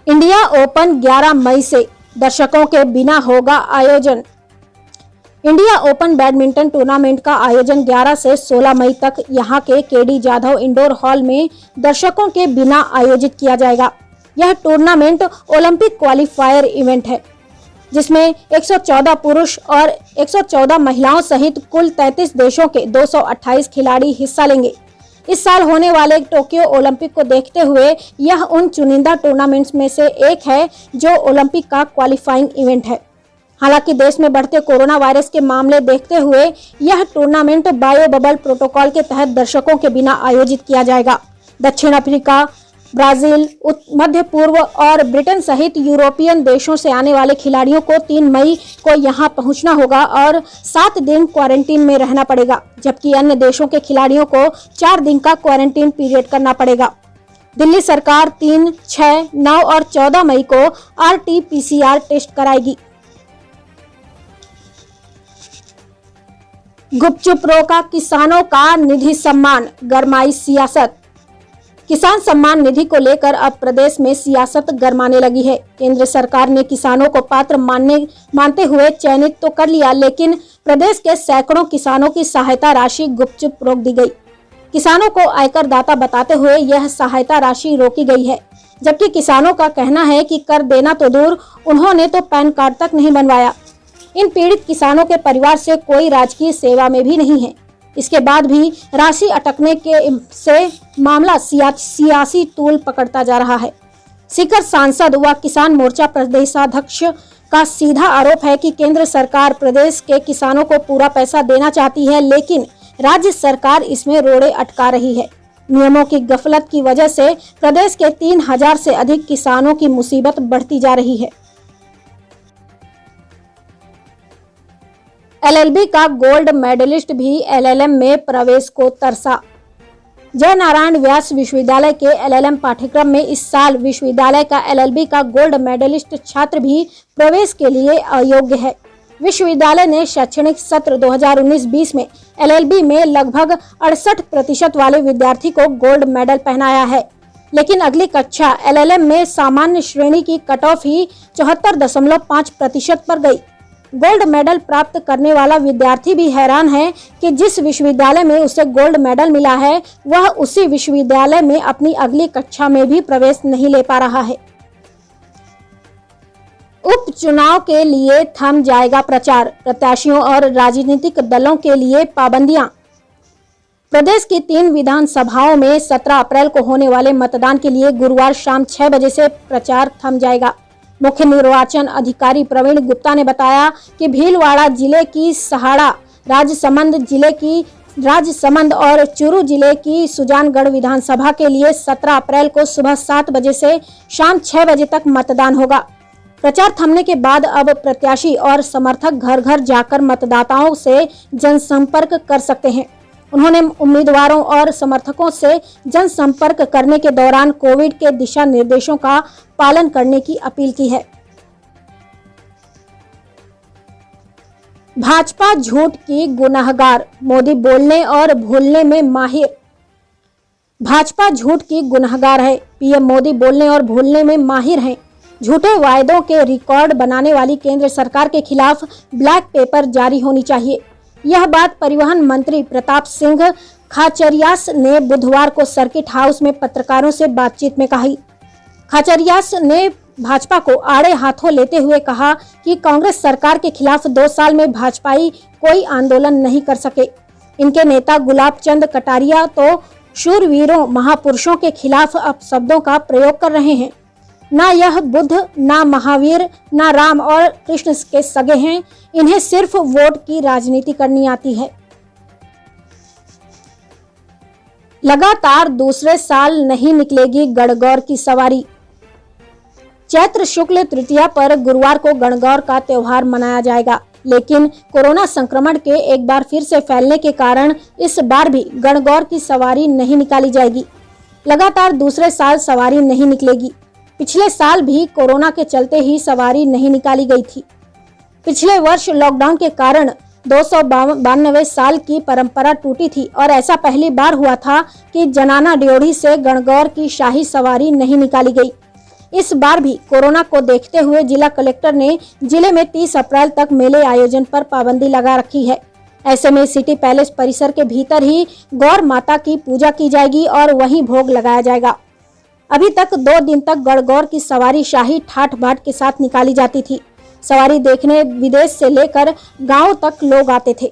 India open 11 मई से दर्शकों के बिना होगा आयोजन। इंडिया ओपन बैडमिंटन टूर्नामेंट का आयोजन 11 से 16 मई तक यहां के केडी जाधव इंडोर हॉल में दर्शकों के बिना आयोजित किया जाएगा। यह टूर्नामेंट ओलंपिक क्वालिफायर इवेंट है, जिसमें 114 पुरुष और 114 महिलाओं सहित कुल 33 देशों के 228 खिलाड़ी हिस्सा लेंगे। इस साल होने वाले टोक्यो ओलंपिक को देखते हुए यह उन चुनिंदा टूर्नामेंट्स में से एक है जो ओलंपिक का क्वालिफाइंग इवेंट है। हालांकि देश में बढ़ते कोरोना वायरस के मामले देखते हुए यह टूर्नामेंट बायो बबल प्रोटोकॉल के तहत दर्शकों के बिना आयोजित किया जाएगा। दक्षिण अफ्रीका, ब्राजील, मध्य पूर्व और ब्रिटेन सहित यूरोपियन देशों से आने वाले खिलाड़ियों को 3 मई को यहां पहुंचना होगा और 7 दिन क्वारंटीन में रहना पड़ेगा, जबकि अन्य देशों के खिलाड़ियों को 4 दिन का क्वारंटीन पीरियड करना पड़ेगा। दिल्ली सरकार 3, 6, 9 और 14 मई को RT-PCR टेस्ट कराएगी। गुपचुप रोका किसानों का निधि सम्मान, गरमाई सियासत। किसान सम्मान निधि को लेकर अब प्रदेश में सियासत गरमाने लगी है। केंद्र सरकार ने किसानों को पात्र मानते हुए चयनित तो कर लिया, लेकिन प्रदेश के सैकड़ों किसानों की सहायता राशि गुपचुप रोक दी गई। किसानों को आयकर दाता बताते हुए यह सहायता राशि रोकी गई है, जबकि किसानों का कहना है कि कर देना तो दूर, उन्होंने तो पैन कार्ड तक नहीं बनवाया। इन पीड़ित किसानों के परिवार से कोई राजकीय सेवा में भी नहीं है। इसके बाद भी राशि अटकने से मामला सियासी तूल पकड़ता जा रहा है। सीकर सांसद व किसान मोर्चा प्रदेशाध्यक्ष का सीधा आरोप है कि केंद्र सरकार प्रदेश के किसानों को पूरा पैसा देना चाहती है, लेकिन राज्य सरकार इसमें रोड़े अटका रही है। नियमों की गफलत की वजह से प्रदेश के 3000 से अधिक किसानों की मुसीबत बढ़ती जा रही है। LLB का गोल्ड मेडलिस्ट भी LLM में प्रवेश को तरसा। जय नारायण व्यास विश्वविद्यालय के LLM पाठ्यक्रम में इस साल विश्वविद्यालय का LLB का गोल्ड मेडलिस्ट छात्र भी प्रवेश के लिए अयोग्य है। विश्वविद्यालय ने शैक्षणिक सत्र 2019-20 में LLB में लगभग 68% वाले विद्यार्थी को गोल्ड मेडल पहनाया है, लेकिन अगली कक्षा LLM में सामान्य श्रेणी की कट ऑफ ही 74.5% पर गई। गोल्ड मेडल प्राप्त करने वाला विद्यार्थी भी हैरान है कि जिस विश्वविद्यालय में उसे गोल्ड मेडल मिला है, वह उसी विश्वविद्यालय में अपनी अगली कक्षा में भी प्रवेश नहीं ले पा रहा है। उपचुनाव के लिए थम जाएगा प्रचार, प्रत्याशियों और राजनीतिक दलों के लिए पाबंदियां। प्रदेश की 3 विधानसभाओं में 17 अप्रैल को होने वाले मतदान के लिए गुरुवार शाम 6 बजे से प्रचार थम जाएगा। मुख्य निर्वाचन अधिकारी प्रवीण गुप्ता ने बताया कि भीलवाड़ा जिले की सहाड़ा, राजसमंद और चूरू जिले की सुजानगढ़ विधानसभा के लिए 17 अप्रैल को सुबह 7 बजे से शाम 6 बजे तक मतदान होगा। प्रचार थमने के बाद अब प्रत्याशी और समर्थक घर घर जाकर मतदाताओं से जनसंपर्क कर सकते हैं। उन्होंने उम्मीदवारों और समर्थकों से जनसंपर्क करने के दौरान कोविड के दिशा निर्देशों का पालन करने की अपील की है। भाजपा झूठ की गुनहगार, मोदी बोलने और भूलने में माहिर। भाजपा झूठ की गुनहगार है। PM मोदी बोलने और भूलने में माहिर हैं। झूठे वायदों के रिकॉर्ड बनाने वाली केंद्र सरकार के खिलाफ ब्लैक पेपर जारी होनी चाहिए। यह बात परिवहन मंत्री प्रताप सिंह खाचरियास ने बुधवार को सर्किट हाउस में पत्रकारों से बातचीत में कही। खाचरियास ने भाजपा को आड़े हाथों लेते हुए कहा कि कांग्रेस सरकार के खिलाफ 2 साल में भाजपाई कोई आंदोलन नहीं कर सके। इनके नेता गुलाब चंद कटारिया तो शूरवीरों महापुरुषों के खिलाफ अपशब्दों का प्रयोग कर रहे हैं। ना यह बुद्ध, ना महावीर, ना राम और कृष्ण के सगे हैं। इन्हें सिर्फ वोट की राजनीति करनी आती है। लगातार दूसरे साल नहीं निकलेगी गणगौर की सवारी। चैत्र शुक्ल तृतीया पर गुरुवार को गणगौर का त्योहार मनाया जाएगा, लेकिन कोरोना संक्रमण के एक बार फिर से फैलने के कारण इस बार भी गणगौर की सवारी नहीं निकाली जाएगी। लगातार दूसरे साल सवारी नहीं निकलेगी। पिछले साल भी कोरोना के चलते ही सवारी नहीं निकाली गई थी। पिछले वर्ष लॉकडाउन के कारण 292 साल की परंपरा टूटी थी और ऐसा पहली बार हुआ था कि जनाना ड्योढ़ी से गणगौर की शाही सवारी नहीं निकाली गई। इस बार भी कोरोना को देखते हुए जिला कलेक्टर ने जिले में 30 अप्रैल तक मेले आयोजन पर पाबंदी लगा रखी है। ऐसे में सिटी पैलेस परिसर के भीतर ही गौर माता की पूजा की जाएगी और वहीं भोग लगाया जाएगा। अभी तक 2 दिन तक गणगौर की सवारी शाही ठाठ बाट के साथ निकाली जाती थी। सवारी देखने विदेश से लेकर गांव तक लोग आते थे।